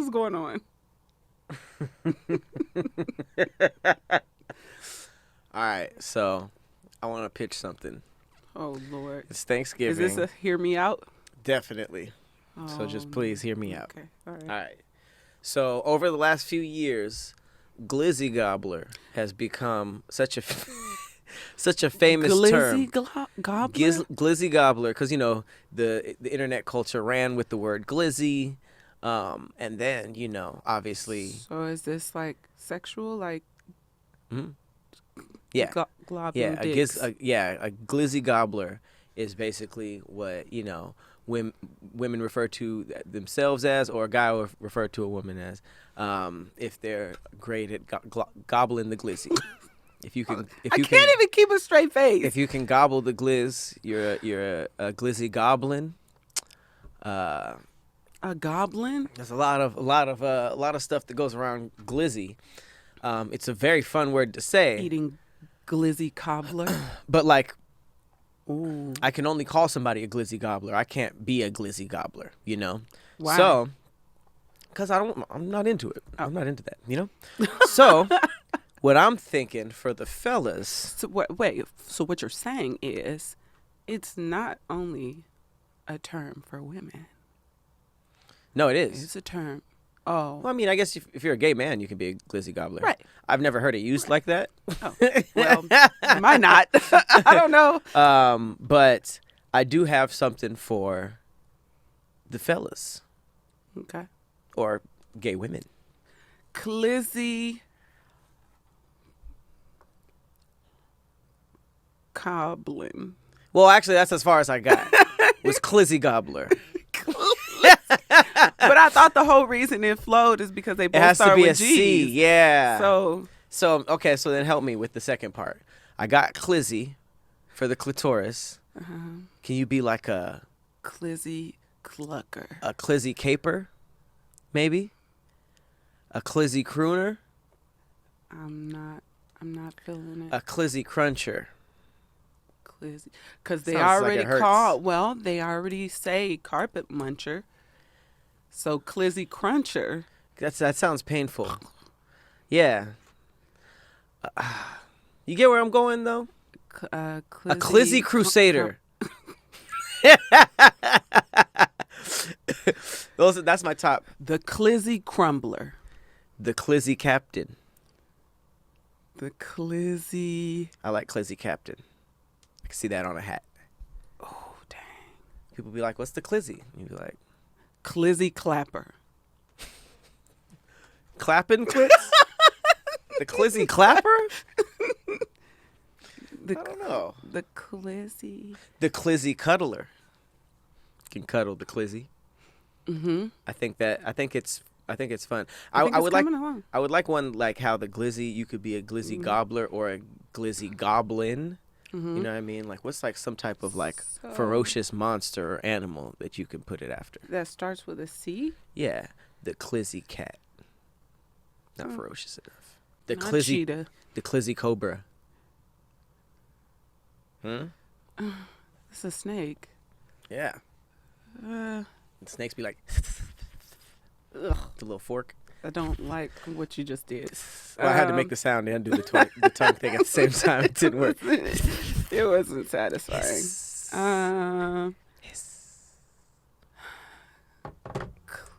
What's going on? All right, so I want to pitch something. Oh, Lord. It's Thanksgiving. Is this a hear me out? Definitely. Oh, So just please hear me out. Okay. All right. All right. So over the last few years, glizzy gobbler has become such a such a famous term. Gobbler? Glizzy gobbler, because the internet culture ran with the word glizzy, and then obviously. So is this like sexual, like? Mhm. Yeah. Globbing Yeah, dicks. a glizzy gobbler is basically what women refer to themselves as, or a guy will refer to a woman as, if they're great at gobbling the glizzy. I can't even keep a straight face. If you can gobble the glizz, you're a glizzy goblin. A goblin? There's a lot of stuff that goes around glizzy. It's a very fun word to say. Eating glizzy cobbler. But like, ooh, I can only call somebody a glizzy gobbler. I can't be a glizzy gobbler, Why? So, because I'm not into it. I'm not into that, So, what I'm thinking for the fellas. So wait. So what you're saying is, it's not only a term for women. No, it is. It's a term. Oh. Well, I mean, I guess if you're a gay man, you can be a glizzy gobbler. Right. I've never heard it used like that. Oh. Well, might not. I don't know. But I do have something for the fellas. Okay. Or gay women. Glizzy goblin. Well, actually, that's as far as I got. Was glizzy gobbler. But I thought the whole reason it flowed is because they both it has start to be with a G's. C, yeah. So okay, so then help me with the second part. I got glizzy for the clitoris. Can you be like a glizzy clucker? A glizzy caper, maybe? A glizzy crooner? I'm not feeling it. A glizzy cruncher. Glizzy, because they Sounds like already it hurts. they already say carpet muncher. So glizzy cruncher. That sounds painful. Yeah. You get where I'm going though? A glizzy crusader. That's my top. The glizzy crumbler. The glizzy captain. The glizzy. I like glizzy captain. I can see that on a hat. Oh, dang. People be like, "What's the glizzy?" You be like, glizzy clapper. Clapping clits? The glizzy clapper? I don't know. The glizzy. The glizzy cuddler. You can cuddle the glizzy. Mm-hmm. I think it's fun. I would like one like how the glizzy, you could be a glizzy gobbler or a glizzy goblin. Mm-hmm. You know what I mean? Like, what's like some type of like ferocious monster or animal that you can put it after? That starts with a C? Yeah, the glizzy cat. Not ferocious enough. The Not glizzy cheetah. The glizzy cobra. It's a snake. Yeah. The Snakes be like the little fork. I don't like what you just did. Well, I had to make the sound and do the tongue thing at the same time. It didn't work. It wasn't satisfying. Yes.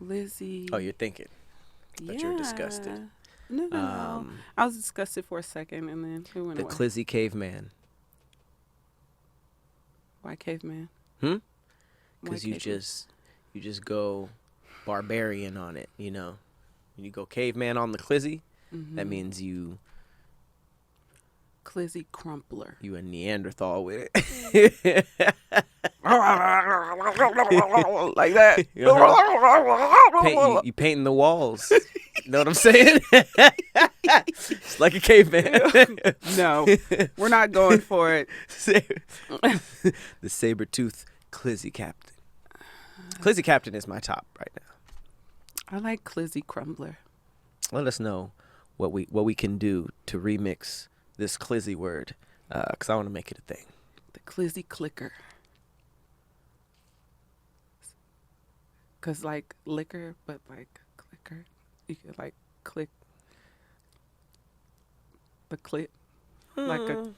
Glizzy. Oh, you're thinking. But you're disgusted. No. I was disgusted for a second and then it went The away. glizzy Why caveman? Because Why you caveman? just go barbarian on it, When you go caveman on the glizzy, that means you Glizzy crumpler. a Neanderthal with it. Like that. You painting the walls. You know what I'm saying? It's like a caveman. No, we're not going for it. The saber-tooth glizzy captain. Glizzy captain is my top right now. I like glizzy crumbler. Let us know what we can do to remix this glizzy word, because I want to make it a thing. The glizzy clicker. Because like liquor, but like clicker. You could like click the clit like a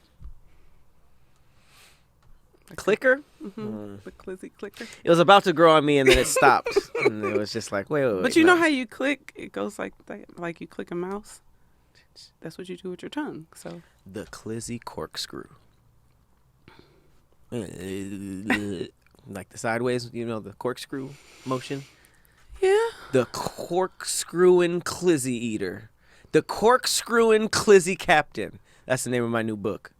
clicker. the glizzy clicker. It was about to grow on me, and then it stopped. And it was just like, wait. But you know no. how you click? It goes like that, like you click a mouse. That's what you do with your tongue. So The glizzy corkscrew. Like the sideways, the corkscrew motion. yeah. The corkscrewing glizzy eater. The corkscrewing glizzy captain. That's the name of my new book.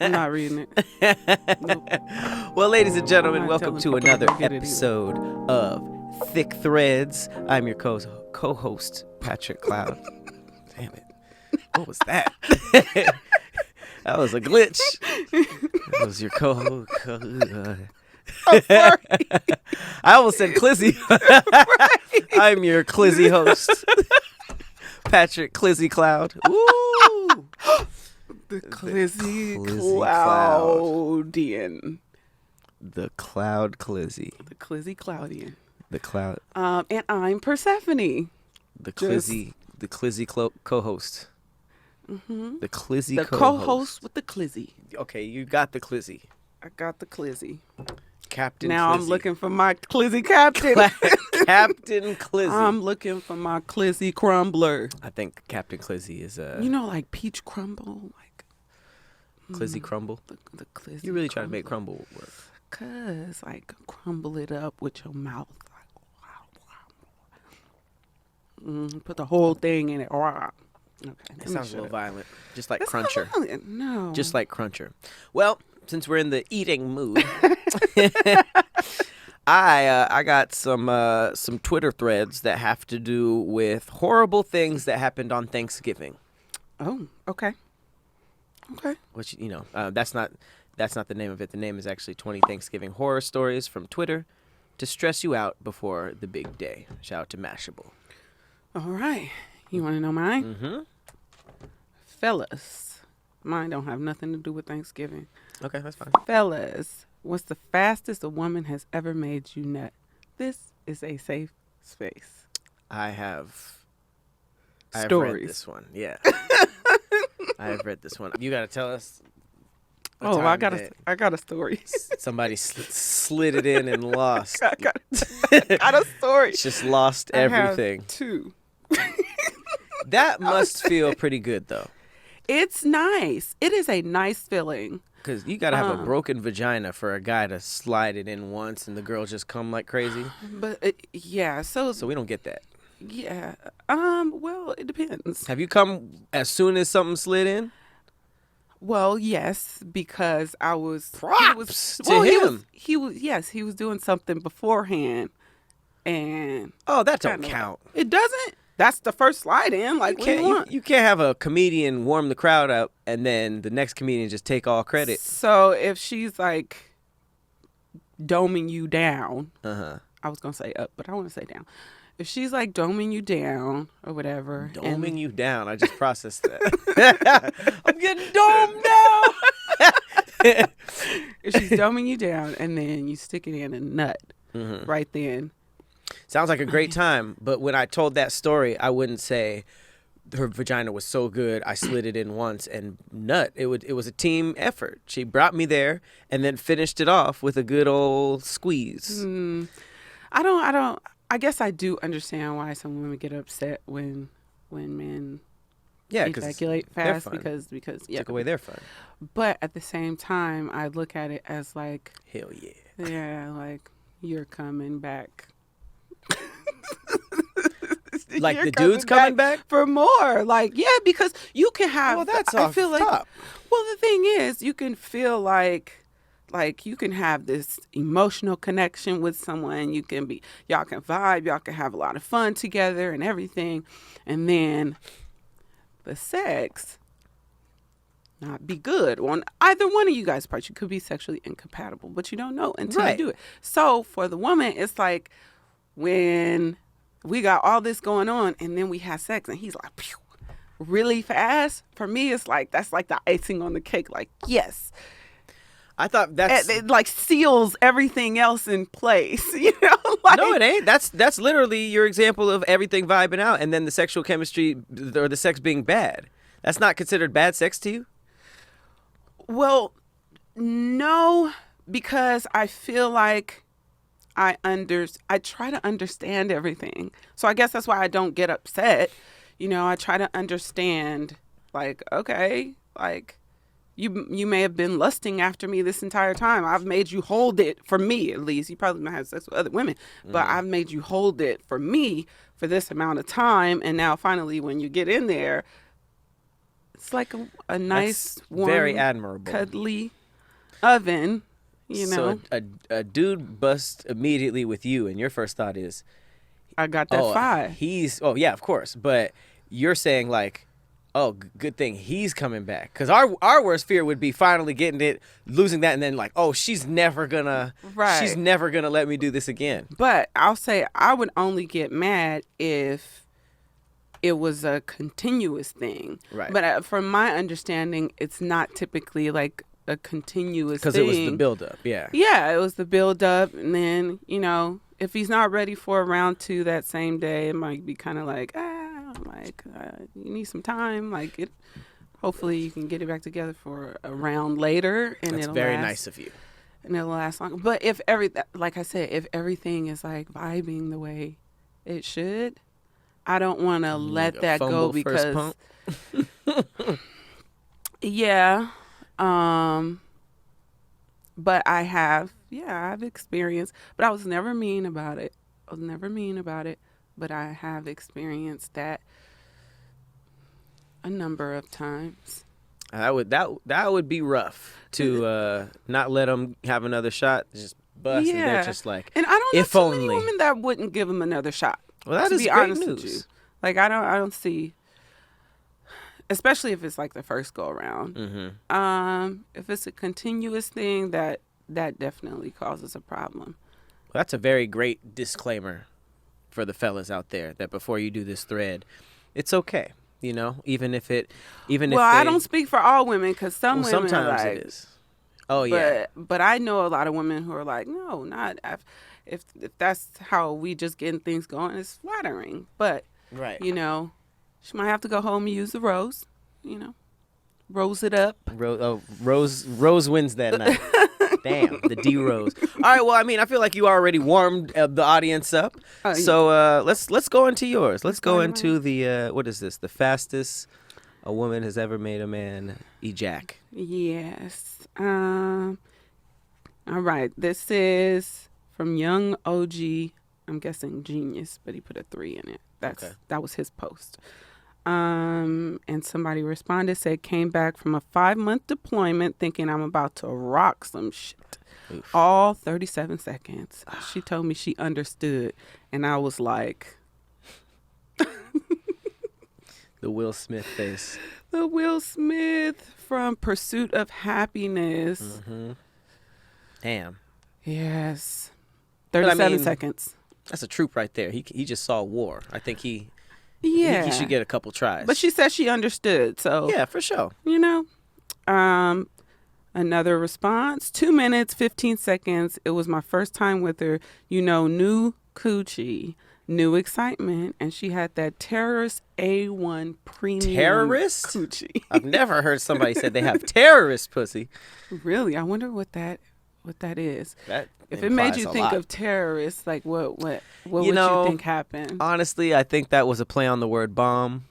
I'm not reading it. Nope. Well, ladies and gentlemen, I'm not welcome telling to people to another go get it either. episode of Thick Threads. I'm your co-host, Patrick Cloud. Damn it. What was that? That was a glitch. That was your co-host. I'm sorry. I almost said Clizzy. I'm your Clizzy host, Patrick Clizzy Cloud. Woo! The glizzy glizzy cloudian. The Cloud Clizzy. The glizzy cloudian. The Cloud. And I'm Persephanii. The Clizzy. The Clizzy co-host. Mm-hmm. The Clizzy The co-host with the glizzy. Okay, you got the Clizzy. I got the glizzy. Captain Now Clizzy. I'm looking for my glizzy captain. Captain Clizzy. I'm looking for my glizzy crumbler. I think Captain Clizzy is Like peach crumble, like Clizzy crumble. the glizzy. You really trying to make crumble work. Cause like crumble it up with your mouth, like put the whole thing in it. Okay, It sounds a little violent, just like That's Cruncher. not violent. No, Just like Cruncher. Well, since we're in the eating mood, I got some Twitter threads that have to do with horrible things that happened on Thanksgiving. Oh, okay. Which that's not the name of it. The name is actually 20 Thanksgiving horror stories from Twitter to stress you out before the big day. Shout out to Mashable. All right. You want to know mine? Mm-hmm. Fellas, mine don't have nothing to do with Thanksgiving. Okay, that's fine. Fellas, what's the fastest a woman has ever made you nut? This is a safe space. I've Stories. read this one. Yeah. I have read this one. You got to tell us. Oh, I got a story. Somebody slid it in and lost. I got a story. Just lost I have everything. two. That must feel pretty good, though. It's nice. It is a nice feeling. Because you got to have a broken vagina for a guy to slide it in once and the girl just come like crazy. But yeah, so we don't get that. yeah. Well, it depends. Have you come as soon as something slid in? Well, yes, because I was Props to him. He was doing something beforehand, and That don't count. It doesn't. That's the first slide in. Like, what do you want? You can't have a comedian warm the crowd up and then the next comedian just take all credit. So if she's like doming you down, Uh-huh. I was gonna say up, but I want to say down. If she's like doming you down or whatever, Doming you down. I just processed that. I'm getting domed down. if she's doming you down and then you stick it in a nut right then. Sounds like a great time, but when I told that story, I wouldn't say her vagina was so good I slid it in once and nut. It was a team effort. She brought me there and then finished it off with a good old squeeze. I guess I do understand why some women get upset when men ejaculate fast because took away their fun. But at the same time, I look at it as like, hell yeah, like you're coming back. Like the dude's coming back for more. Like, yeah, because you can have. Well, that's I feel like. top. Well, the thing is, you can feel like you can have this emotional connection with someone. Y'all can vibe, y'all can have a lot of fun together and everything, and then the sex not be good on either one of you guys' parts. You could be sexually incompatible, but you don't know until you do it. So for the woman, it's like when we got all this going on and then we have sex and he's like, pew, really fast. For me, it's like, that's like the icing on the cake. Like, yes. I thought that's It like seals everything else in place. You know, like, no, it ain't. That's literally your example of everything vibing out, and then the sexual chemistry or the sex being bad. That's not considered bad sex to you? well, no, because I feel like I try to understand everything. So I guess that's why I don't get upset. You know, I try to understand, like, okay, like you may have been lusting after me this entire time. I've made you hold it for me, at least. You probably might have sex with other women, but I've made you hold it for me for this amount of time. And now finally when you get in there, it's like a nice, That's warm, very admirable. cuddly oven, you know. So a dude busts immediately with you, and your first thought is, I got that fire. oh yeah, of course. But you're saying like, oh, good thing he's coming back. Because our worst fear would be finally getting it, losing that, and then like, oh, she's never gonna let me do this again. But I'll say I would only get mad if it was a continuous thing. Right. But from my understanding, it's not typically like a continuous thing. Because it was the buildup, yeah. Yeah, it was the buildup. And then, you know, if he's not ready for round 2 that same day, it might be kind of like, you need some time. Like, hopefully you can get it back together for a round later. And That's very nice of you. And it'll last longer. But like I said, if everything is like vibing the way it should, I don't want to let that go because, yeah. But I've experienced, but I was never mean about it. But I have experienced that a number of times. That would be rough to not let them have another shot. Just bust, and they're just like, and I don't know if too only. many women that wouldn't give him another shot. Well, that to is be great honest news. with you. Like I don't see, especially if it's like the first go around. Mm-hmm. If it's a continuous thing, that definitely causes a problem. Well, that's a very great disclaimer for the fellas out there, that before you do this thread, it's okay. You know, well, I don't speak for all women, because some women sometimes are like, it is. Oh yeah. But I know a lot of women who are like, no, not if that's how we just getting things going. It's flattering, but Right. you know, she might have to go home and use the rose. You know, rose it up. Rose wins that night. Damn, the D Rose. All right, well, I mean, I feel like you already warmed the audience up. So let's go into yours. Let's go into the what is this? The fastest a woman has ever made a man ejac. Yes. All right. This is from Young OG. I'm guessing Genius, but he put a 3 in it. That was his post. And somebody responded, said, came back from a 5-month deployment thinking I'm about to rock some shit. Oof. All 37 seconds. She told me she understood. And I was like, The Will Smith face. the Will Smith from Pursuit of Happiness. Mm-hmm. Damn. Yes. 37 seconds. That's a troop right there. He just saw war. I think he should get a couple tries. But she said she understood. So yeah, for sure. You know, another response, 2 minutes, 15 seconds. It was my first time with her. You know, new coochie, new excitement. And she had that terrorist A1 premium terrorist coochie. I've never heard somebody say they have terrorist pussy. Really? I wonder what that is. That if it made you think lot. of terrorists, like what would you think happened? Honestly, I think that was a play on the word bomb.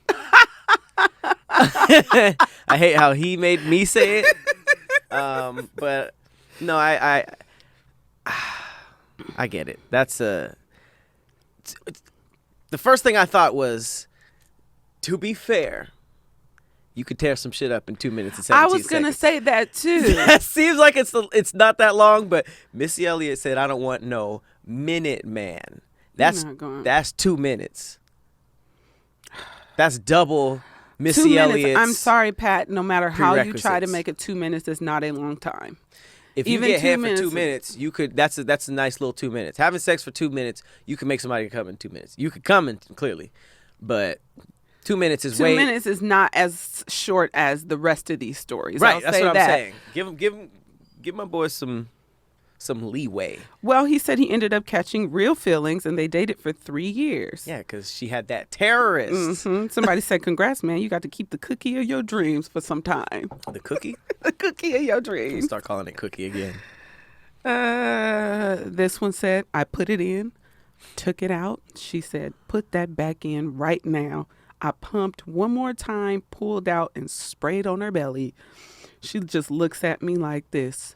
I hate how he made me say it. But no, I get it. That's the first thing I thought was, to be fair, you could tear some shit up in 2 minutes and 17 seconds. I was going to say that too. That seems like it's not that long, but Missy Elliott said, I don't want no minute man. That's 2 minutes. That's double Missy Elliott's. I'm sorry, Pat. No matter how you try to make it 2 minutes, is not a long time. If you get head for 2 minutes, you could. That's a nice little 2 minutes. Having sex for 2 minutes, you can make somebody come in 2 minutes. You could come in clearly, but 2 minutes is 2 minutes is not as short as the rest of these stories. Right. I'll that's say what that. I'm saying. Give my boy some leeway. Well, he said he ended up catching real feelings, and they dated for 3 years. Yeah, because she had that terrorist. Somebody said, "Congrats, man! You got to keep the cookie of your dreams for some time." The cookie? The cookie of your We'll dreams. start calling it cookie again. This one said, "I put it in, took it out." She said, "Put that back in right now." I pumped one more time, pulled out, and sprayed on her belly. She just looks at me like this.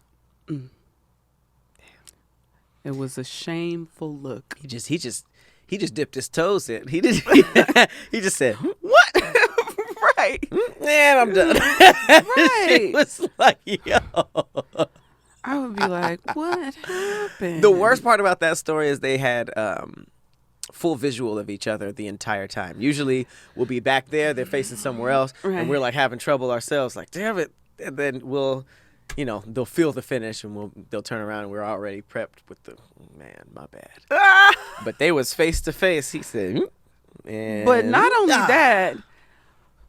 It was a shameful look. He just dipped his toes in. He just said, What? Right. Man, I'm done. Right. It was like, yo. I would be like, what happened? The worst part about that story is they had full visual of each other the entire time. Usually we'll be back there, they're facing somewhere else, Right. and we're like having trouble ourselves, like, damn it. And then we'll, they'll feel the finish and they'll turn around and we're already prepped with the, man, my bad. But they was face to face. He said, and But not only that,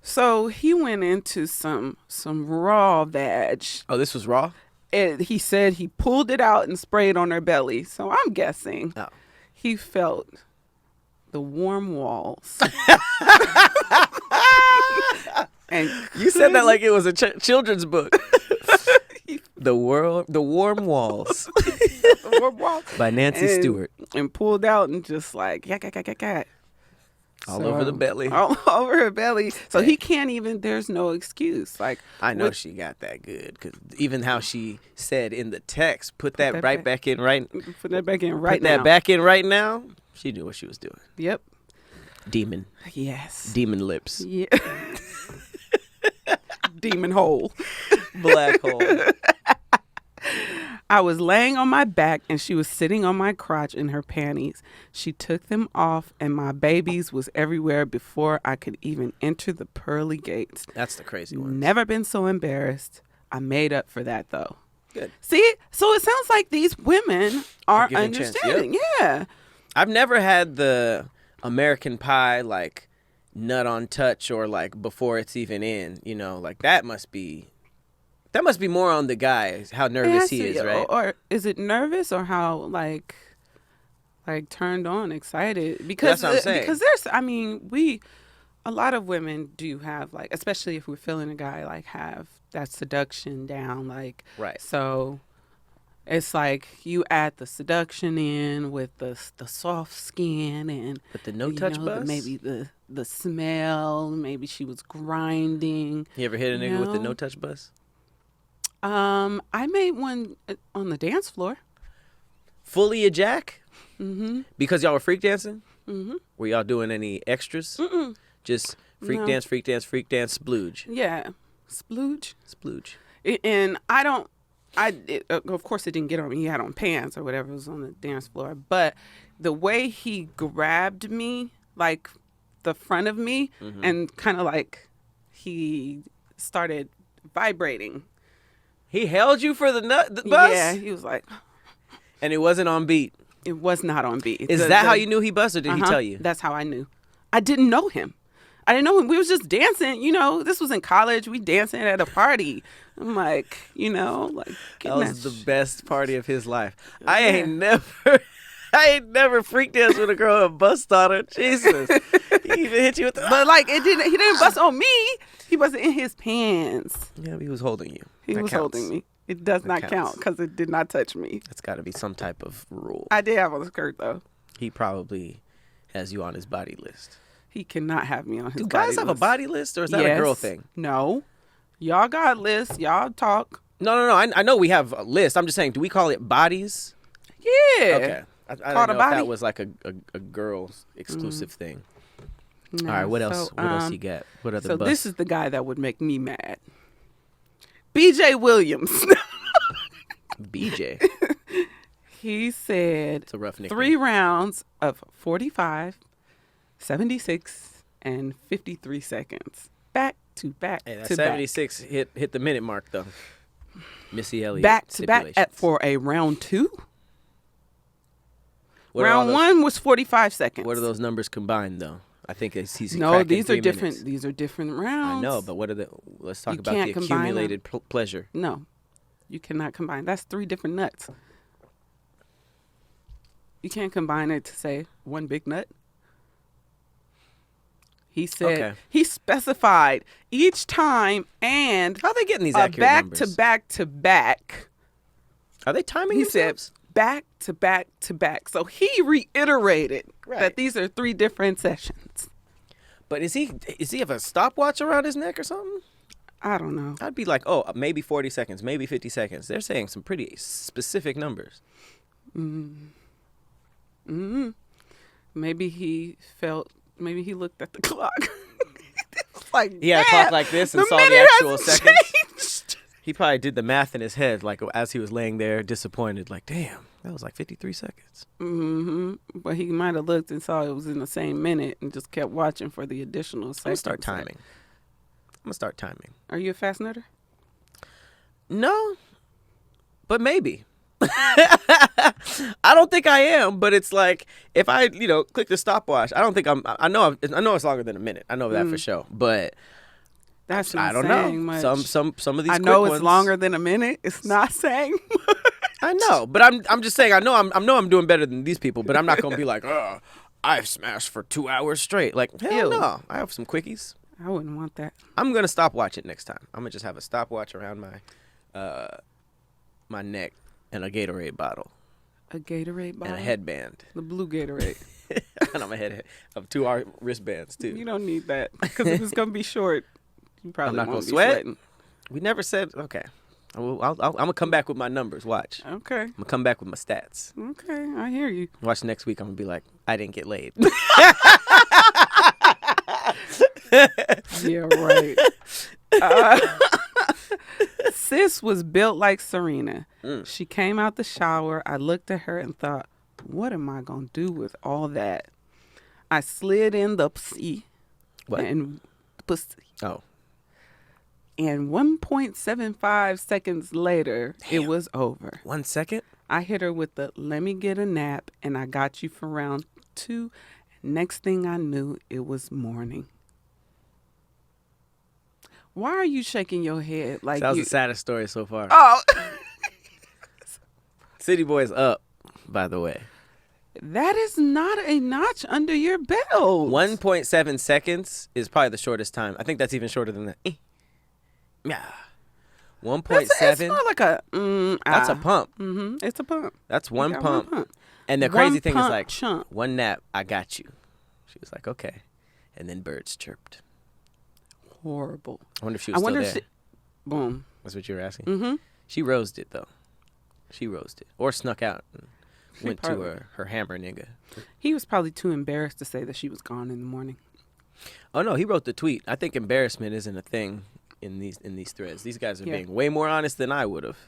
so he went into some raw vag. Oh, this was raw? He said he pulled it out and sprayed on her belly. So I'm guessing he felt the warm walls. And you said that like it was a children's book. The warm walls. The warm walls. By Nancy Stewart. And pulled out and just like, yak. All over the belly. All over her belly. So he can't even, there's no excuse. Like, I know she got that good, because even how she said in the text, put that back in right now. Put that back in right now. Put that back in right now. She knew what she was doing. Yep. Demon. Yes. Demon lips. Yeah. Demon hole. Black hole. I was laying on my back and she was sitting on my crotch in her panties. She took them off and my babies was everywhere before I could even enter the pearly gates. That's the crazy one. Never been so embarrassed. I made up for that though. Good. See? So it sounds like these women are understanding. Yep. Yeah. I've never had the American Pie, like, nut on touch or, like, before it's even in. Like, that must be more on the guy, how nervous he is, right? Or is it nervous or how, like turned on, excited? Because that's what I'm saying. Because a lot of women do have, like, especially if we're feeling a guy, like, have that seduction down, like, right. So it's like you add the seduction in with the soft skin and but the no touch buzz, maybe the smell, maybe she was grinding. You ever hit a nigga with the no touch buzz? I made one on the dance floor. Fully a jack? Mm-hmm. Because y'all were freak dancing? Mm-hmm. Were y'all doing any extras? Mm-mm. Just freak dance, splooge. Yeah. Splooge. And of course it didn't get on me. He had on pants or whatever was on the dance floor. But the way he grabbed me, like the front of me, and kind of like he started vibrating. He held you for the bus? Yeah, he was like. And it wasn't on beat? It was not on beat. Is that how you knew he buzzed, or did he tell you? That's how I knew. I didn't know him. We was just dancing, this was in college. We dancing at a party. I'm like, like. That was the best party of his life. Yeah. I ain't never freak danced with a girl and bust on her. Jesus. He even hit you with the... But like, he didn't bust on me. He wasn't in his pants. Yeah, but he was holding you. He was holding me. It does not count because it did not touch me. That's got to be some type of rule. I did have on a skirt though. He probably has you on his body list. He cannot have me on his body list. Do guys have a body list, or is that a girl thing? No. Y'all got lists. Y'all talk. No. I know we have a list. I'm just saying, do we call it bodies? Yeah. Okay. I don't know if that was like a girl's exclusive thing. No, all right, what else? What else you got? What other bus? This is the guy that would make me mad. BJ Williams. BJ. He said it's a rough nickname. 3 rounds of 45, 76, and 53 seconds. Back to back to 76 back. hit the minute mark, though. Missy Elliott. Back to back for a round 2. Round 1 was 45 seconds. What are those numbers combined, though? I think he's these are different. Minutes. These are different rounds. I know, but what are let's talk about the accumulated pleasure. No. You cannot combine. That's 3 different nuts. You can't combine it to say one big nut. He said Okay. he specified each time and How are they getting these a accurate back numbers? to back to back. Are they timing He themselves? said back to back to back. So he reiterated Right. that these are 3 different sessions. But is he have a stopwatch around his neck or something? I don't know. I'd be like, oh, maybe 40 seconds, maybe 50 seconds. They're saying some pretty specific numbers. Maybe he looked at the clock. Like, He had a "Damn, clock like this and the saw the minute actual hasn't seconds. changed." He probably did the math in his head, like as he was laying there disappointed, like, damn, that was like 53 seconds. But he might have looked and saw it was in the same minute and just kept watching for the additional seconds. I'm going to start timing. Are you a fast nutter? No, but maybe. I don't think I am, but it's like if I, click the stopwatch, I don't think I know it's longer than a minute. I know that for sure, but That's I not don't saying know. much. Some of these I quick know it's ones, longer than a minute. It's not saying much. I know, but I'm just saying I know I'm doing better than these people, but I'm not gonna be like, I've smashed for 2 hours straight. Like, hell Ew. no, I have some quickies. I wouldn't want that. I'm gonna stopwatch it next time. I'm gonna just have a stopwatch around my neck and a Gatorade bottle A Gatorade bottle? and a headband. The blue Gatorade. And I'm ahead of 2 wristbands too. You don't need that because if it's going to be short, you probably I'm not won't gonna be sweat? sweating. We never said okay. I'm gonna come back with my numbers. Watch. Okay. I'm gonna come back with my stats. Okay. I hear you. Watch next week. I'm gonna be like, I didn't get laid. Yeah, right. Sis was built like Serena. She came out the shower. I looked at her and thought, what am I going to do with all that? I slid in the pussy. What? And pussy. Oh, And 1.75 seconds later, it was over. 1 second. I hit her with the let me get a nap and I got you for round 2. Next thing I knew, it was morning. Why are you shaking your head like That was you? the saddest story so far. Oh, City Boy's up, by the way. that is not a notch under your belt. 1.7 seconds is probably the shortest time. I think that's even shorter than that. Yeah. 1.7. It's not like a. That's a pump. It's a pump. That's You one got pump. And the One crazy thing is pump like, chump. one nap, I got you. She was like, okay. And then birds chirped. Horrible. I wonder if she was still there. Boom. That's what you were asking? Mm-hmm. She rosed it, though. She rosed it. Or snuck out and went to her hammer nigga. He was probably too embarrassed to say that she was gone in the morning. Oh, no, he wrote the tweet. I think embarrassment isn't a thing in these threads. These guys are being way more honest than I would have.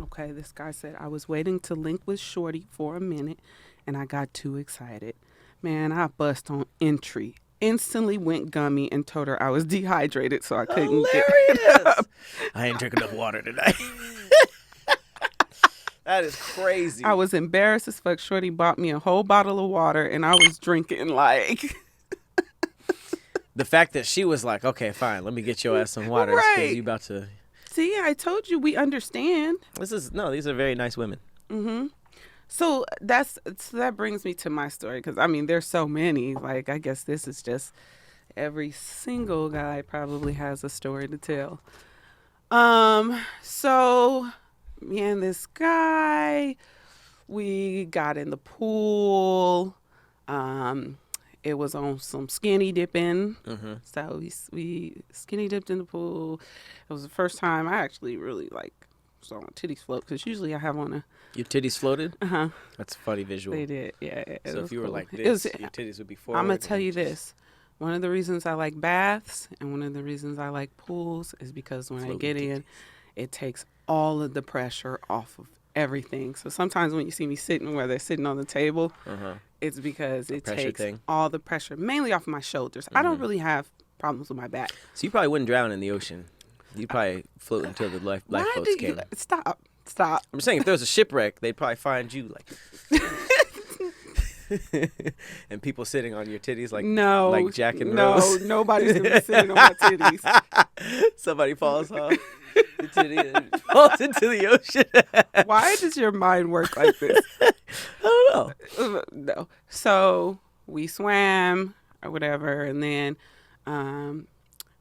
Okay, this guy said, I was waiting to link with Shorty for a minute, and I got too excited. Man, I bust on entry. Instantly went gummy and told her I was dehydrated, so I couldn't get it up. I ain't drinking enough water tonight. That is crazy. I was embarrassed as fuck. Shorty bought me a whole bottle of water, and I was drinking like... The fact that she was like, okay, fine, let me get your ass some water. Right. Because you about to... See, I told you we understand. These are very nice women. So that brings me to my story because, I mean, there's so many. Like, I guess this is just every single guy probably has a story to tell. So me and this guy, we got in the pool. It was on some skinny dipping. So we skinny dipped in the pool. It was the first time I actually really saw my titties float because usually I have on a... Your titties floated? Uh-huh. That's a funny visual. They did, yeah. So if you were cool. like this, your titties would be forward. I'm going to tell you this. One of the reasons I like baths and one of the reasons I like pools is because when I get in, it takes all of the pressure off of everything. So sometimes when you see me sitting where they're sitting on the table, it's because it takes all the pressure, mainly off of my shoulders. I don't really have problems with my back. So you probably wouldn't drown in the ocean. You'd probably float until the lifeboats came. Stop. I'm saying if there was a shipwreck, they'd probably find you and people sitting on your titties like Jack and Rose. No, nobody's gonna be sitting on my titties. Somebody falls off. falls into the ocean. Why does your mind work like this? I don't know. No. So we swam or whatever, and then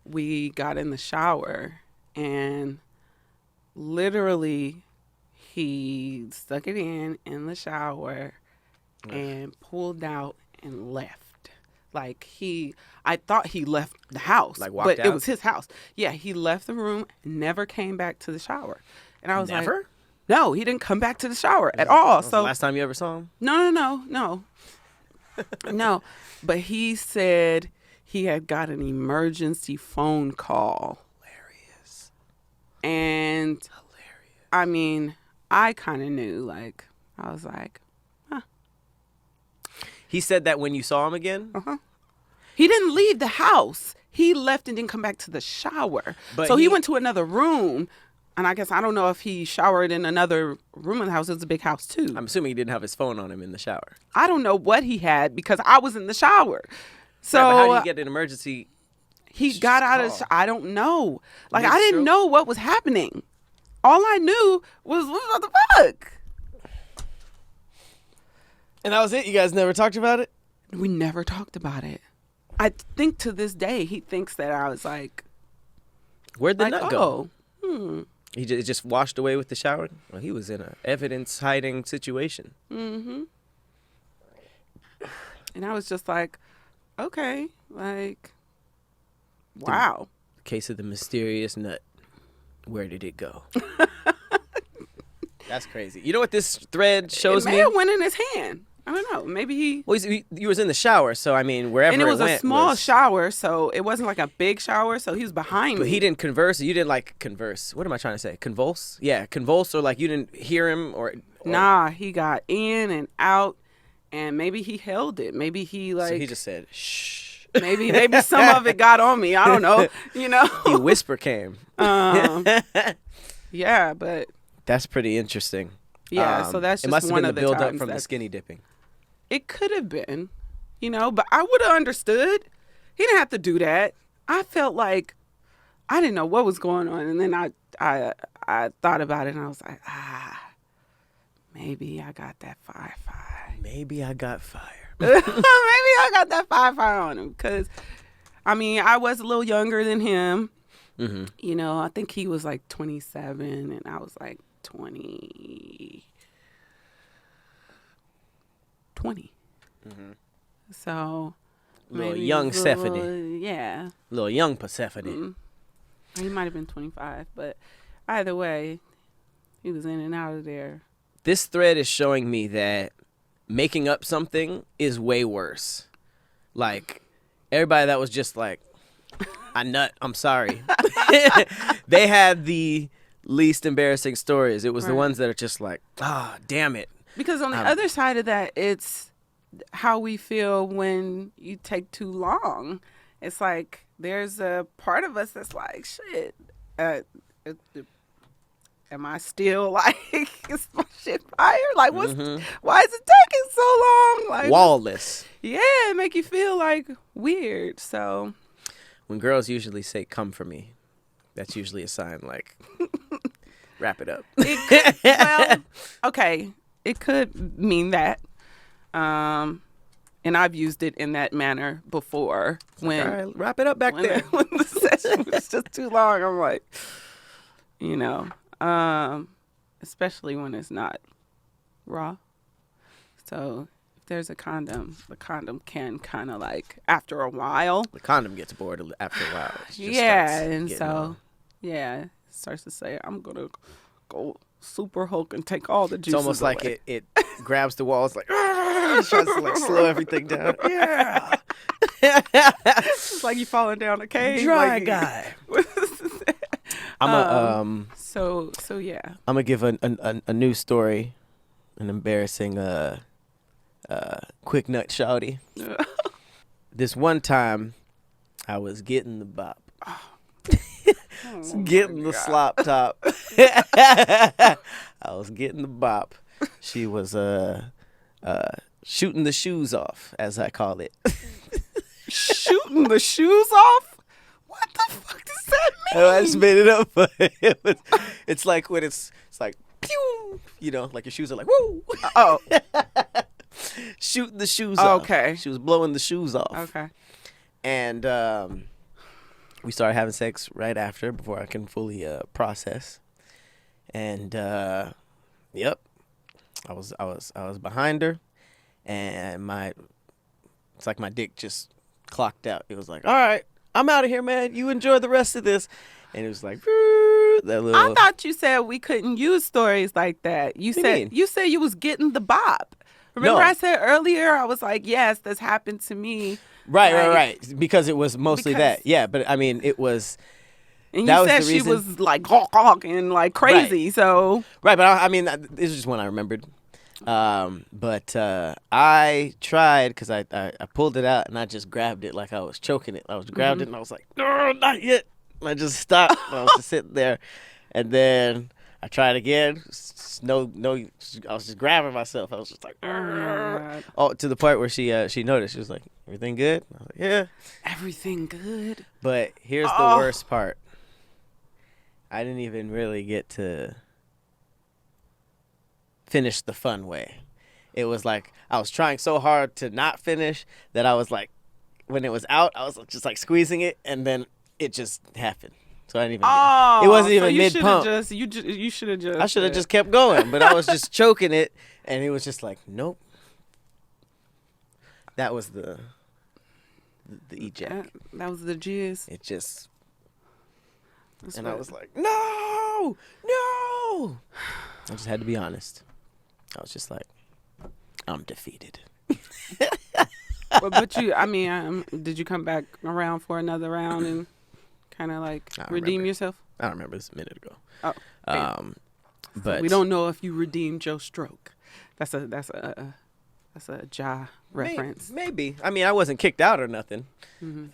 we got in the shower, and literally he stuck it in the shower and pulled out and left. Like I thought he left the house, Like walked but out? it was his house. Yeah, he left the room, never came back to the shower, and I was like, Never? no, he didn't come back to the shower at all. That was So the last time you ever saw him? no. No, but he said he had got an emergency phone call. Hilarious. And I mean, I kind of knew, like, I was like, He said that when you saw him again? he didn't leave the house. He left and didn't come back to the shower. But so he he- went to another room. And I guess, I don't know if he showered in another room in the house. It was a big house, too. I'm assuming he didn't have his phone on him in the shower. I don't know what he had because I was in the shower. So Right, but how do you get an emergency? he got out of call. I don't know. Like, I Mid-stroke? didn't know what was happening. All I knew was what the fuck. And that was it? You guys never talked about it? We never talked about it. I think to this day he thinks that I was like, Where'd the like, nut go? oh, He just washed away with the shower? Well, he was in a evidence hiding situation. and I was just like, okay, like, wow. Case of the mysterious nut. Where did it go? That's crazy. You know what this thread shows It may me? have went in his hand. I don't know. Maybe he. Well, he was in the shower, so I mean, wherever And it was a went small was- shower, so it wasn't like a big shower. So he was behind But me. he didn't converse. You didn't like converse. What am I trying to say? Convulse? Yeah, convulse, or like you didn't hear him, or Nah, he got in and out, and maybe he held it. Maybe he like. So he just said, "Shh." maybe some of it got on me. I don't know. You know. He whisper came. Yeah, but That's pretty interesting. yeah. So that's it just must have one been of the the build up times from the that skinny dipping. it could have been, you know. But I would have understood. He didn't have to do that. I felt like I didn't know what was going on, and then I thought about it, and I was like, maybe I got that fire. Maybe I got fire. Maybe I got that fire on him because, I mean, I was a little younger than him. Mm-hmm. You know, I think he was like 27 and I was like 20. Mm-hmm. So, Little maybe young it was a little- Stephanie. Yeah. Little young Persephone. Mm-hmm. He might have been 25, but either way, he was in and out of there. This thread is showing me that making up something is way worse. Like, everybody that was just like, I nut, I'm sorry. They had the least embarrassing stories. It was the Right. ones that are just like, damn it. Because on the other side of that, it's how we feel when you take too long. It's like there's a part of us that's like, shit, am I still like, is my shit fire? Like, why is it taking so long? Like, Wallless. yeah, it make you feel like weird. So, When girls usually say, come for me, that's usually a sign like, wrap it up. well, okay, it could mean that. And I've used it in that manner before. When All right, wrap it up back there. when the session was just too long, I'm like, you know, especially when it's not raw. So if there's a condom, the condom can kind of like, after a while. The condom gets bored after a while. It just Yeah, starts and getting so, on. yeah, it starts to say, I'm going to go super Hulk and take all the It's juices almost like away. it grabs the walls like, it tries to like slow everything down. Yeah. It's like you falling down a cave. Dry like, guy. I'm So yeah. gonna give a new story, an embarrassing quick nut shouty. This one time, I was getting the bop, getting the slop top. I was getting the bop. She was shooting the shoes off, as I call it. Shooting the shoes off? What the fuck does Oh, I just made it up. But it's like when it's like, pew, you know, like your shoes are like, woo. Oh. Shooting the shoes off. Okay. She was blowing the shoes off. Okay. And we started having sex right after, before I can fully process. And yep, I was behind her, and it's like my dick just clocked out. It was like, all right, I'm out of here, man. You enjoy the rest of this. And it was like, that little. I thought you said we couldn't use stories like that. You What do said you mean? you said you was getting the bop. Remember No. I said earlier, I was like, yes, that's happened to me. Right. Because it was mostly Because- that. Yeah, but I mean, it was. And That you was said the she reason- was like honking like crazy. So Right, but I mean, this is just one I remembered. But I tried, because I pulled it out and I just grabbed it like I was choking it. I was grabbed it and I was like, no, not yet. And I just stopped. I was just sitting there, and then I tried again. No, I was just grabbing myself. I was just like, God. oh, to the part where she noticed. She was like, everything good? I was like, yeah. Everything good. But here's the worst part. I didn't even really get to finish the fun way. It was like I was trying so hard to not finish that I was like, when it was out, I was just like squeezing it, and then it just happened. So I didn't even. It wasn't even mid pump. You should have just. I should have just kept going, but I was just choking it, and it was just like, nope. That was the eject. That was the jizz. It just. That's And what- I was like, no. I just had to be honest. I was just like, I'm defeated. but you, I mean, did you come back around for another round and kind of like I don't redeem remember. yourself? I don't remember. This a minute ago. Oh, damn. But we don't know if you redeemed Joe Stroke. That's a Ja reference. Maybe. I mean, I wasn't kicked out or nothing. Mm-hmm. I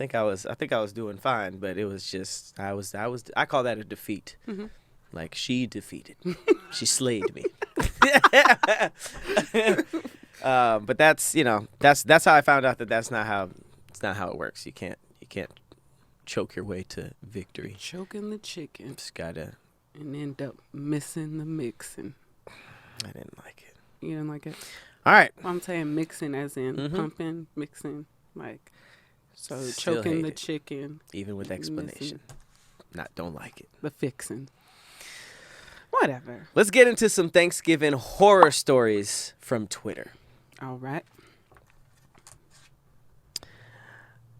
think I was doing fine, but it was just I call that a defeat. Mm-hmm. Like, she defeated. She slayed me. But that's how I found out that it's not how it works. You can't choke your way to victory. Choking the chicken Just gotta. and end up missing the mixing. I didn't like it. You didn't like it? All right. I'm saying mixing as in Mhm. pumping, mixing, like so Still choking hate the it. chicken, Even with explanation. Don't like it. the fixing. Whatever. Let's get into some Thanksgiving horror stories from Twitter. All right.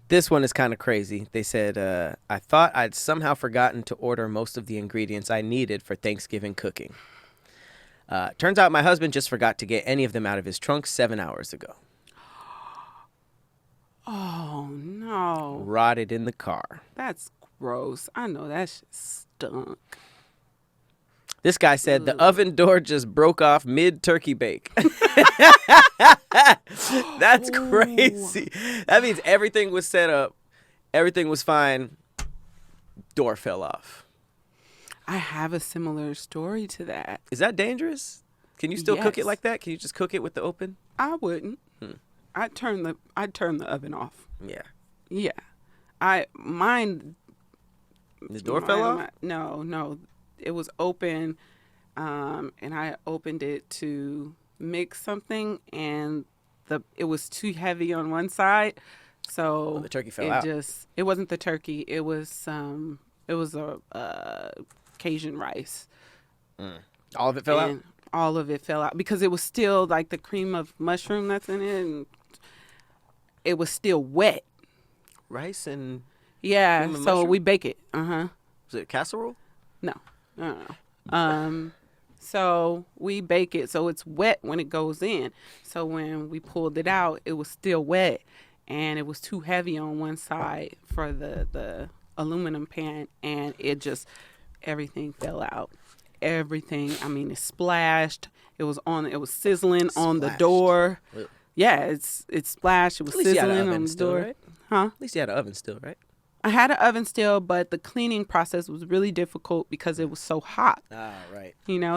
This one is kind of crazy. They said, I thought I'd somehow forgotten to order most of the ingredients I needed for Thanksgiving cooking. Turns out my husband just forgot to get any of them out of his trunk 7 hours ago. Oh no. Rotted in the car. That's gross. I know that shit stunk. This guy said the oven door just broke off mid-turkey bake. That's crazy. That means everything was set up. Everything was fine. Door fell off. I have a similar story to that. Is that dangerous? Can you still cook it Yes. like that? Can you just cook it with the open? I wouldn't. I'd turn the oven off. Yeah. Yeah. Mine. The door fell off? No. It was open, and I opened it to mix something, and it was too heavy on one side, so the turkey fell out. It wasn't the turkey. It was a Cajun rice. All of it fell out? And all of it fell out because it was still like the cream of mushroom that's in it, and it was still wet. Rice and Yeah, Cream of so mushroom? we bake it. Uh-huh. was it casserole? No. So we bake it so it's wet when it goes in. So when we pulled it out, it was still wet, and it was too heavy on one side for the aluminum pan, and everything fell out. Everything. I mean, it splashed. It was sizzling on the Splashed. door. Ugh. Yeah, it splashed. It was At least you had an sizzling oven on the still, door. right? Huh? At least you had an oven still, right? I had an oven still, but the cleaning process was really difficult because it was so hot. Ah, right.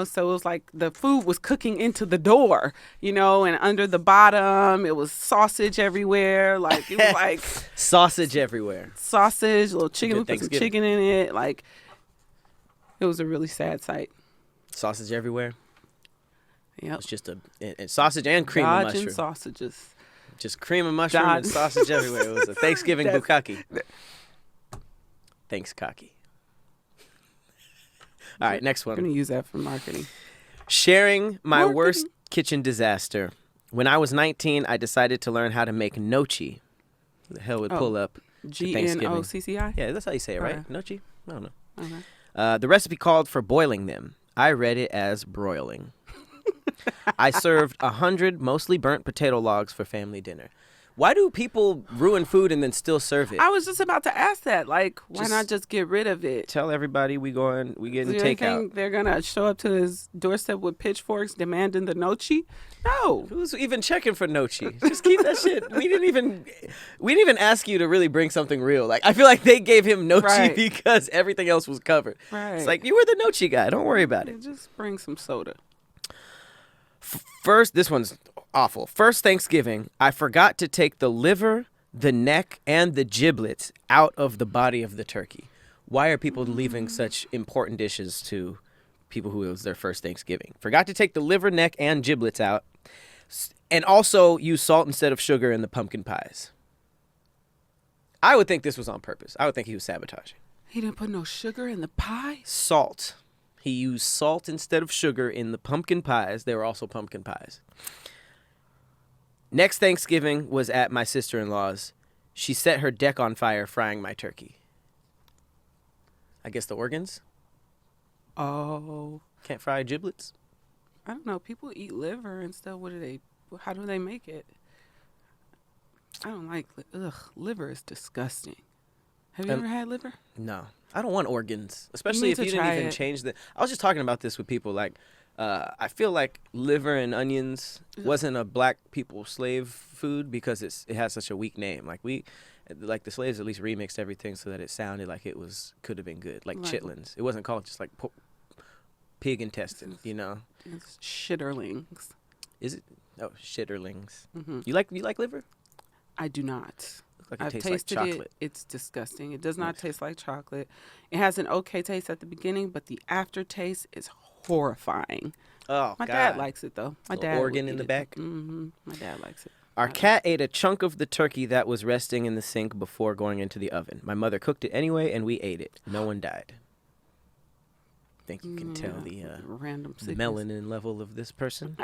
So it was like the food was cooking into the door, and under the bottom, it was sausage everywhere. Like, it was like Sausage everywhere. sausage, little chicken. Good We put some Thanksgiving. chicken in it. Like, it was a really sad sight. Sausage everywhere. Yep. It's just and sausage and cream of Dodging mushroom. sausages. Just cream of mushroom and Dodge. sausage everywhere. It was a Thanksgiving bukkake. Thanks, cocky. All right, next I'm one. going to use that for marketing. Sharing my Marketing. worst kitchen disaster. When I was 19, I decided to learn how to make gnocchi. Who the hell would pull up to Thanksgiving? GNOCCI? Yeah, that's how you say it, right? Okay. Gnocchi? I don't know. Okay. The recipe called for boiling them. I read it as broiling. I served 100 mostly burnt potato logs for family dinner. Why do people ruin food and then still serve it? I was just about to ask that. Like, why Just not just get rid of it? Tell everybody we getting Do you takeout. think they're going to show up to his doorstep with pitchforks demanding the gnocchi? No. Who's even checking for gnocchi? Just keep that shit. We didn't even ask you to really bring something real. Like, I feel like they gave him gnocchi Right. because everything else was covered. Right. It's like, you were the gnocchi guy. Don't worry about it. Just bring some soda. First, this one's awful. First Thanksgiving, I forgot to take the liver, the neck, and the giblets out of the body of the turkey. Why are people leaving such important dishes to people who it was their first Thanksgiving? Forgot to take the liver, neck, and giblets out. And also use salt instead of sugar in the pumpkin pies. I would think this was on purpose. I would think he was sabotaging. He didn't put no sugar in the pie? Salt. He used salt instead of sugar in the pumpkin pies. They were also pumpkin pies. Next Thanksgiving was at my sister-in-law's. She set her deck on fire frying my turkey. I guess the organs? Oh. Can't fry giblets? I don't know. People eat liver and stuff. How do they make it? I don't like, liver is disgusting. Have you ever had liver? No. I don't want organs, especially if need you to didn't try even it. change the... I was just talking about this with people. Like, I feel like liver and onions wasn't a black people slave food because it has such a weak name. Like, the slaves at least remixed everything so that it sounded like it could have been good. Like chitlins. It wasn't called just like pig intestine, It's shitterlings. Is it? Oh, shitterlings. Mm-hmm. You like liver? I do not. Look like it I've tastes like tasted chocolate. it. It's disgusting. It does not taste like chocolate. It has an okay taste at the beginning, but the aftertaste is horrifying. Oh, My God. dad likes it, though. My Little dad organ would in eat the it. back? Mm-hmm. My dad likes it. Our cat ate a chunk of the turkey that was resting in the sink before going into the oven. My mother cooked it anyway, and we ate it. No one died. I think you can tell the random sickness. melanin level of this person.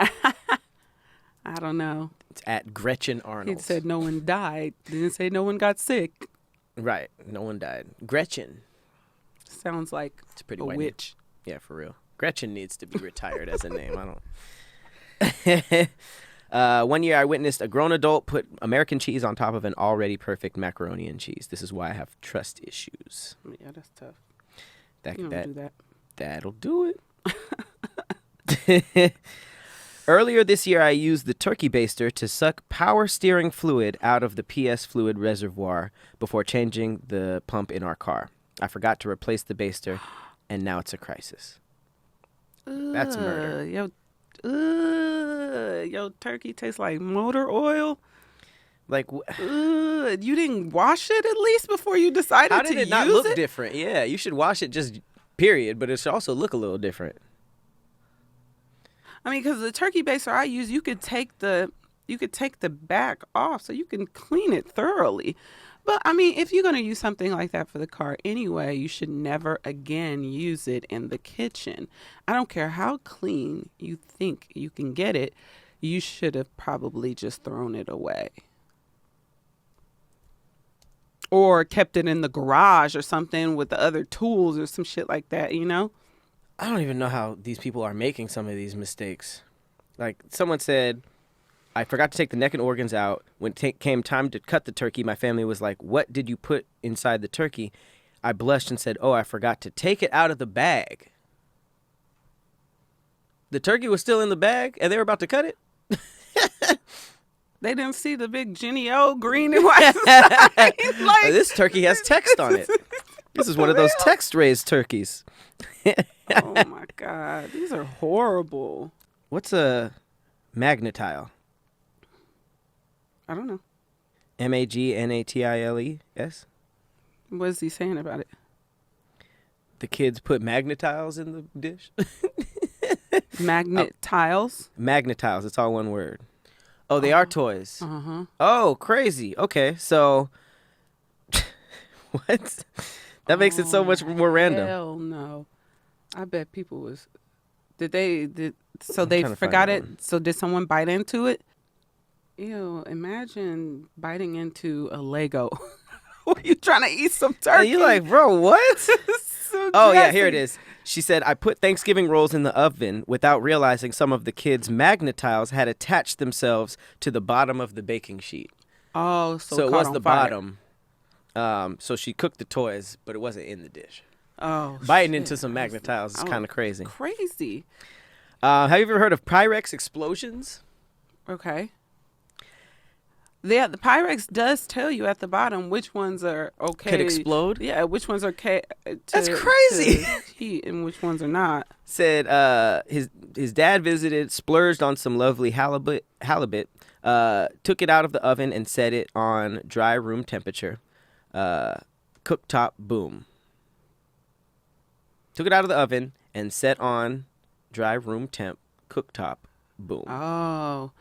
I don't know. It's at Gretchen Arnold. He said no one died. Didn't say no one got sick. Right. No one died. Gretchen. Sounds like It's a pretty a white name. witch. Yeah, for real. Gretchen needs to be retired as a name. I don't. One year I witnessed a grown adult put American cheese on top of an already perfect macaroni and cheese. This is why I have trust issues. Yeah, that's tough. That You don't do that. That'll do it. Earlier this year, I used the turkey baster to suck power steering fluid out of the PS fluid reservoir before changing the pump in our car. I forgot to replace the baster, and now it's a crisis. That's murder. Yo, turkey tastes like motor oil. Like, You didn't wash it at least before you decided how to did it use not look it? different? Yeah, you should wash it just period, but it should also look a little different. I mean, because the turkey baster I use, you could take the back off so you can clean it thoroughly. But I mean, if you're going to use something like that for the car anyway, you should never again use it in the kitchen. I don't care how clean you think you can get it. You should have probably just thrown it away. Or kept it in the garage or something with the other tools or some shit like that, I don't even know how these people are making some of these mistakes. Like, someone said, I forgot to take the neck and organs out. When it came time to cut the turkey, my family was like, what did you put inside the turkey? I blushed and said, oh, I forgot to take it out of the bag. The turkey was still in the bag and they were about to cut it? They didn't see the big Jenny O green and white sign. Like, This turkey has text on it. This is one of those text-raised turkeys. oh my God, these are horrible. What's a magnetile? I don't know. MAGNATILES? What is he saying about it? The kids put magnetiles in the dish. Magnet tiles. Magnetiles. It's all one word. Oh, they are toys. Uh-huh. Oh, crazy. Okay, so what? That makes it so much more random. Hell no. I bet people was. So they trying to forgot find it. that one. So did someone bite into it? Ew! Imagine biting into a Lego. Were you trying to eat some turkey? And you're like, bro, what? So Oh, yeah, here it Jesse. is. She said, I put Thanksgiving rolls in the oven without realizing some of the kids' magnetiles had attached themselves to the bottom of the baking sheet. Oh, So it caught was on the fire. bottom. So she cooked the toys, but it wasn't in the dish. Oh, Biting shit. into some magnetiles is kind of crazy. Crazy. Have you ever heard of Pyrex explosions? Okay. Yeah, the Pyrex does tell you at the bottom which ones are okay. Could explode? Yeah, which ones are okay. That's crazy. To heat and which ones are not. Said his dad visited, splurged on some lovely halibut, took it out of the oven and set it on dry room temperature. Cooktop, boom. Took it out of the oven and set on dry room temp. Cooktop, boom. Oh,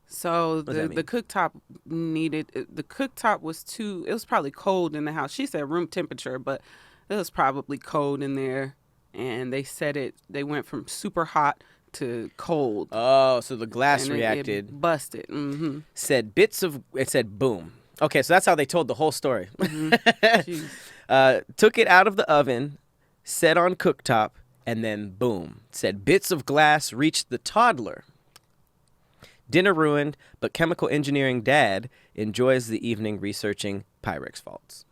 so does that the mean? cooktop the cooktop was too. It was probably cold in the house. She said room temperature, but it was probably cold in there, and they said it. They went from super hot to cold. Oh, so the glass and reacted. It busted. Mm-hmm. Said it said boom. Okay, so that's how they told the whole story. Jeez. Took it out of the oven, set on cooktop, and then boom. Said bits of glass reached the toddler. Dinner ruined, but chemical engineering dad enjoys the evening researching Pyrex faults.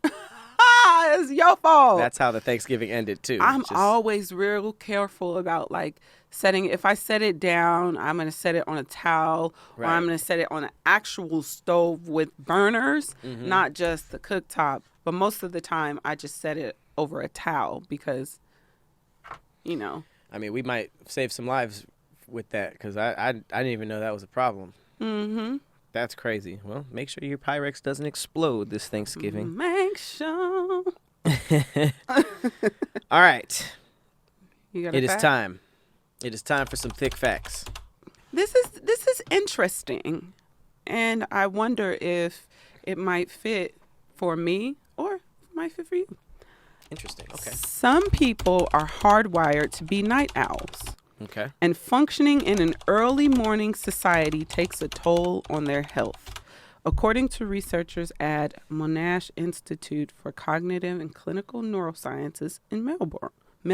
It's your fault. That's how the Thanksgiving ended too. I'm Just- always real careful about like setting. If I set it down, I'm gonna set it on a towel, or Right. I'm gonna set it on an actual stove with burners, not just the cooktop. But most of the time, I just set it over a towel because, you know. I mean, we might save some lives with that because I didn't even know that was a problem. Mm-hmm. That's crazy. Well, make sure your Pyrex doesn't explode this Thanksgiving. Make sure. All right. You got It is fact? time. It is time for some thick facts. This is interesting, and I wonder if it might fit for me or it might fit for you. Interesting. Okay. Some people are hardwired to be night owls, Okay. and functioning in an early morning society takes a toll on their health. According to researchers at Monash Institute for Cognitive and Clinical Neurosciences in Melbourne. I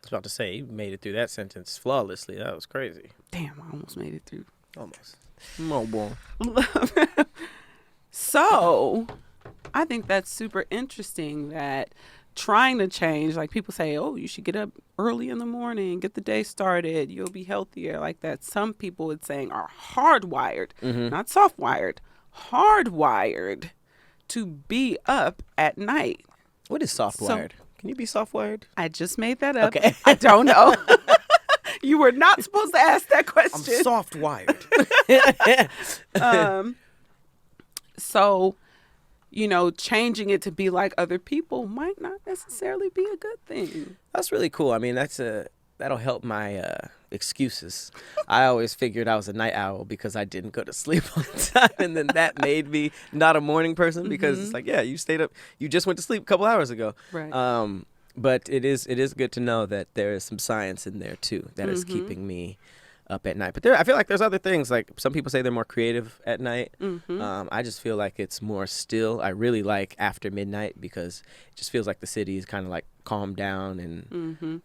was about to say, you made it through that sentence flawlessly. That was crazy. Damn, I almost made it through. Almost. Oh, boy. So, I think that's super interesting that trying to change, like people say, oh, you should get up early in the morning, get the day started, you'll be healthier, like that. Some people would saying are hardwired, not soft-wired, hardwired to be up at night. What is soft-wired? Can you be soft-wired? I just made that up. Okay. I don't know. You were not supposed to ask that question. soft-wired. So, you know, changing it to be like other people might not necessarily be a good thing. That's really cool. I mean, that'll help my excuses. I always figured I was a night owl because I didn't go to sleep on time, and then that made me not a morning person because it's like, yeah, you stayed up, you just went to sleep a couple hours ago. Right. But it is good to know that there is some science in there too that is keeping me up at night. But I feel like there's other things. Like some people say they're more creative at night. I just feel like it's more still. I really like after midnight because it just feels like the city is kind of like calmed down and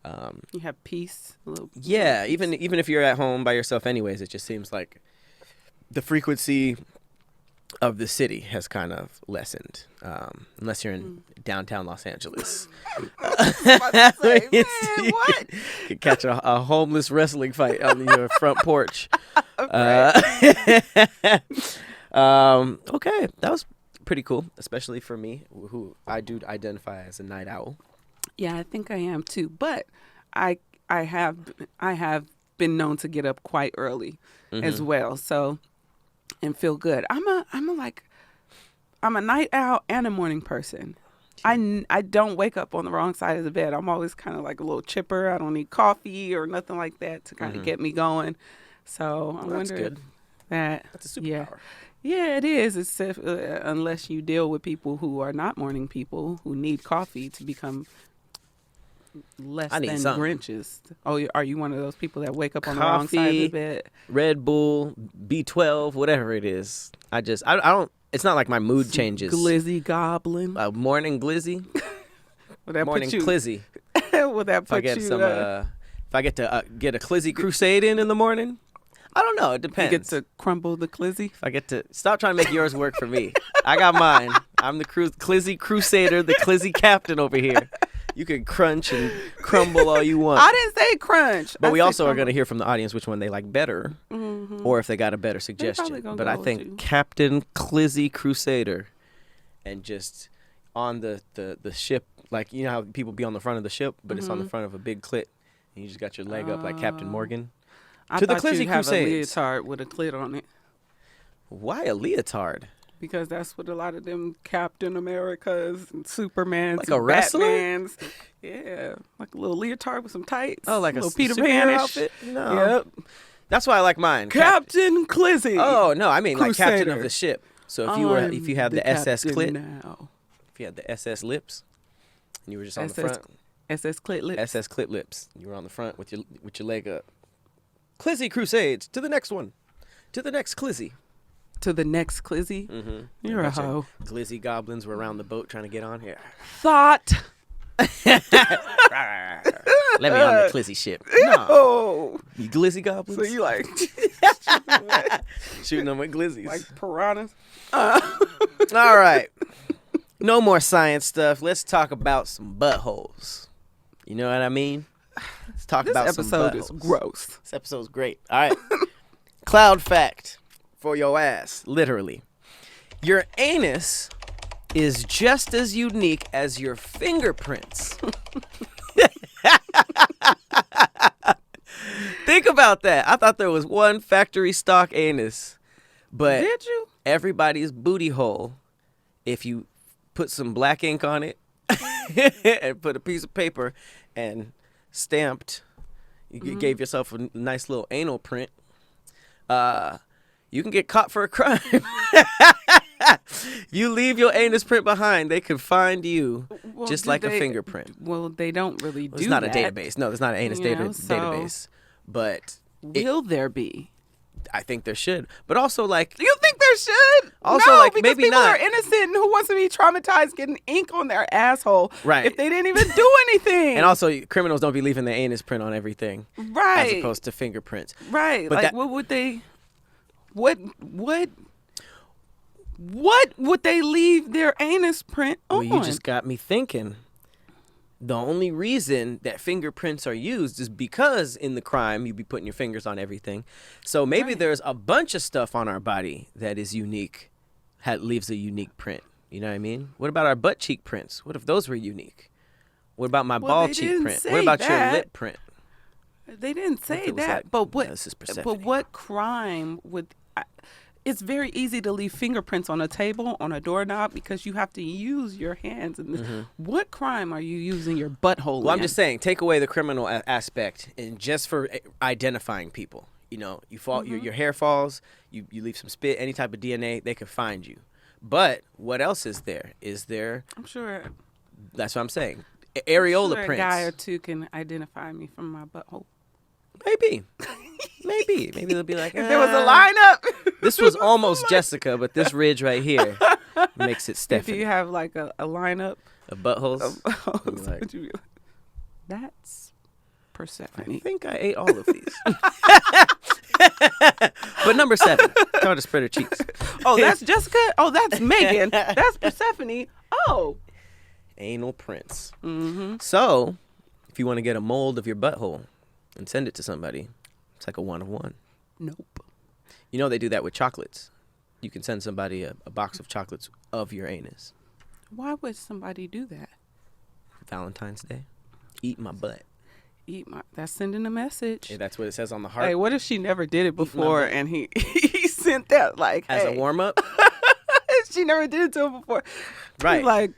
You have peace. A little. yeah. Even if you're at home by yourself, anyways, it just seems like the frequency of the city has kind of lessened, unless you're in downtown Los Angeles. About to say, You man, what? could catch a homeless wrestling fight on your front porch. Okay, that was pretty cool, especially for me, who I do identify as a night owl. Yeah, I think I am too. But I I have I have been known to get up quite early as Mm-hmm. well. So and feel good. I'm a night owl and a morning person. I don't wake up on the wrong side of the bed. I'm always kind of like a little chipper. I don't need coffee or nothing like that to kind of Mm-hmm. get me going. So I Well, that's wonder good. that. That's a Yeah, superpower. yeah, it is. It's unless you deal with people who are not morning people who need coffee to become less I need than something. Grinches. Oh, are you one of those people that wake up on the wrong side of the Coffee, bed? Red Bull, B12, whatever it is. I don't. It's not like my mood changes. Glizzy goblin. Morning glizzy, Would that morning put you? clizzy. Would that If I put get you? some, if I get to get a clizzy crusade in the morning, I don't know. It You depends. get to crumble the glizzy. If I get to stop trying to make yours work for me, I got mine. I'm the clizzy crusader, the clizzy captain over here. You can crunch and crumble all you want. I didn't say crunch. But I we said also are crumble. going to hear from the audience which one they like better, Mhm. or if they got a better probably suggestion. gonna But go I with think you. Captain Clizzy Crusader, and just on the ship, like you know how people be on the front of the ship, but it's on the front of a big clit, and you just got your leg up like Captain Morgan. I to the thought you'd Clizzy have a Crusades. leotard with a clit on it Why a leotard? because that's what a lot of them Captain Americas and Supermans, Like a and wrestler? Batmans, yeah, like a little leotard with some tights. Oh, like a little Peter superhero Pan outfit? No. Yep, That's why I like mine. Captain Clizzy. Oh no, I mean like captain of Crusader. the ship. So I'm if you had the SS captain clit, now. if you had the SS lips, and you were just on the SS front. SS clit lips. SS Clip Lips. You were on the front with your leg up. Clizzy Crusades to the next one, to the next Clizzy. To the next Clizzy. Mm-hmm. You're a hoe. Glizzy goblins were around the boat trying to get on here. Thought. Let me on the Clizzy ship. No, Oh, you Glizzy goblins. so you like shooting them with glizzies. like piranhas? All right, no more science stuff. Let's talk about some buttholes. You know what I mean? Let's talk This about episode some is buttholes. gross. This episode's great. All right. Cloud fact for your ass, literally. Your anus is just as unique as your fingerprints. Think about that. I thought there was one factory stock anus, but Did you? everybody's booty hole, if you put some black ink on it and put a piece of paper and stamped, you gave yourself a nice little anal print, you can get caught for a crime. You leave your anus print behind, they can find you Well, just do like a they- fingerprint. Well, they don't really do It's not that. a database. No, there's not an anus You know, so- database. But Will there be? I think there should. But also, like, Do you think there should? Also, no, like, because maybe people not. are innocent. And who wants to be traumatized getting ink on their asshole? Right. If they didn't even do anything. and also, criminals don't be leaving their anus print on everything, right. as opposed to fingerprints. Right. But Like, that- what would they? What would they leave their anus print on? Well, you just got me thinking. The only reason that fingerprints are used is because in the crime you be putting your fingers on everything. So maybe Right. there's a bunch of stuff on our body that is unique, leaves a unique print. You know what I mean? What about our butt cheek prints? What if those were unique? What about my Well, ball they cheek didn't print? say What about your that. lip print? They didn't say it was that. like, but what? "No, this is But Persephanii." what crime would? It's very easy to leave fingerprints on a table, on a doorknob, because you have to use your hands. And what crime are you using your butthole? Well, I'm in? just saying, take away the criminal aspect, and just for identifying people. You know, you fall, your hair falls, you leave some spit, any type of DNA, they can find you. But what else is there? Is there? I'm sure. That's what I'm saying. Areola sure prints. A guy or two can identify me from my butthole. Maybe. Maybe they'll be like, If there was a "Ah, lineup. this was almost Jessica, but this ridge right here makes it If Stephanie." you have like a lineup Of buttholes. of You'd be like, would you be like, that's I Persephanie. think I ate all of these. But number 7, tell her to spread her cheeks. Oh, that's Jessica. Oh, that's Megan. That's Persephone. Oh. Anal prints. Mm-hmm. So, if you want to get a mold of your butthole and send it to somebody, it's like a 1 of 1. Nope. You know they do that with chocolates. you can send somebody a box of chocolates of your anus. Why would somebody do that? Valentine's Day. Eat my butt. That's sending a message. Yeah, that's what it says on the heart. Hey, what if she never did it before and he he sent that like as a warm up? She never did it to him before. Right. He's like,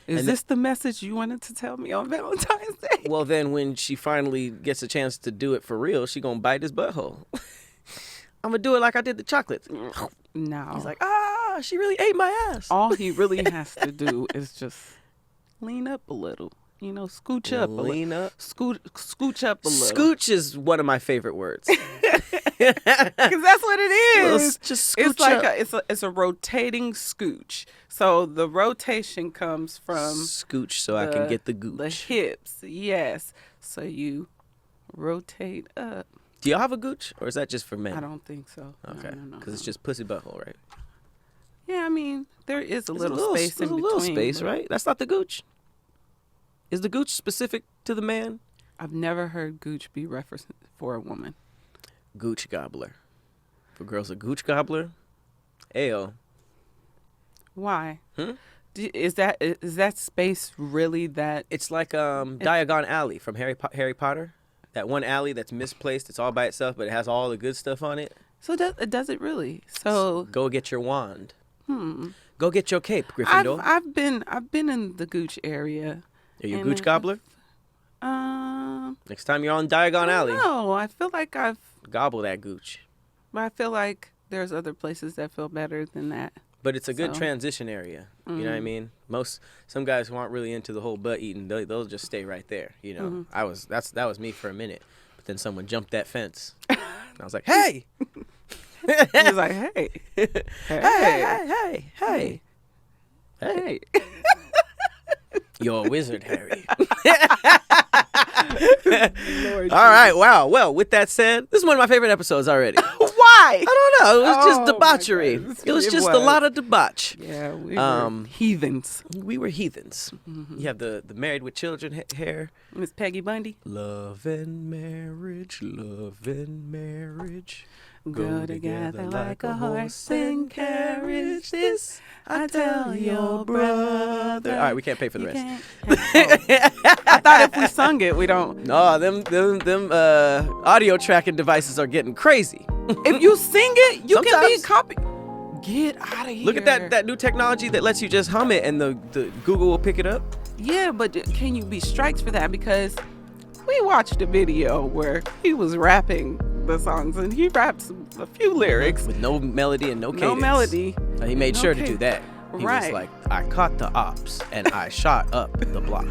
is this the message you wanted to tell me on Valentine's Day? Well, then when she finally gets a chance to do it for real, she gonna bite his butthole. I'm gonna do it like I did the chocolates. No. He's like, she really ate my ass. All he really has to do is just lean up a little. You know, scooch up a little. Lean up. Scooch up a little. Scooch is one of my favorite words. Because that's what it is. Just scooch it's like up. it's a rotating scooch. So the rotation comes from scooch, so I can get the gooch. The hips, yes. So you rotate up. Do y'all have a gooch, or is that just for men? I don't think so. Okay, No. because it's just pussy butthole, right? Yeah, I mean there is a little space in between. There's a little space, right? That's not the gooch. Is the gooch specific to the man? I've never heard gooch be referenced for a woman. Gooch gobbler. For girls, a gooch gobbler. Ayo. Why? Is that space really that? It's like Diagon Alley from Harry Potter. That one alley that's misplaced. It's all by itself, but it has all the good stuff on it. So does it really? So go get your wand. Go get your cape, Gryffindor. I've been in the gooch area. Are you a gooch gobbler? Next time you're on Diagon Alley. No, I feel like I've gobble that gooch. But I feel like there's other places that feel better than that. But it's a good transition area. You know what I mean? Some guys who aren't really into the whole butt eating, they'll just stay right there. You know, that was me for a minute. But then someone jumped that fence, and I was like, "Hey!" He was like, "Hey, hey." You're a wizard, Harry. All right, wow. Well, with that said, this is one of my favorite episodes already. Why? I don't know. It was just debauchery. It was just a lot of debauch. Yeah, we were heathens. We were heathens. You have the married with children hair. Miss Peggy Bundy. Love and marriage. Go together like a horse and carriage. This I tell your brother. All right, we can't pay for the rest. I thought if we sung it, we don't. No, them audio tracking devices are getting crazy. If you sing it, you can be Sometimes. copied. Get out of here. Look at that new technology that lets you just hum it and the Google will pick it up. Yeah, but can you be strikes for that? Because we watched a video where he was rapping the songs and he raps a few lyrics with no melody and no cadence. No melody. He made sure to do that. He was Right. like, I caught the ops and I shot up the block.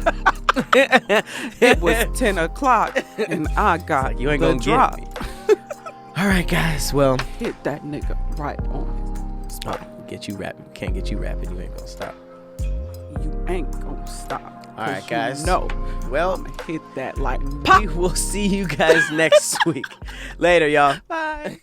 It was 10 o'clock and I got like, you ain't the gonna drop. get me. All right, guys. Well, Hit that nigga right on his spot. get you rapping. Can't get you rapping. You ain't gonna stop. You ain't gonna stop. All right, guys. No. Well, I'ma hit that like pop. we will see you guys next week. Later, y'all. Bye.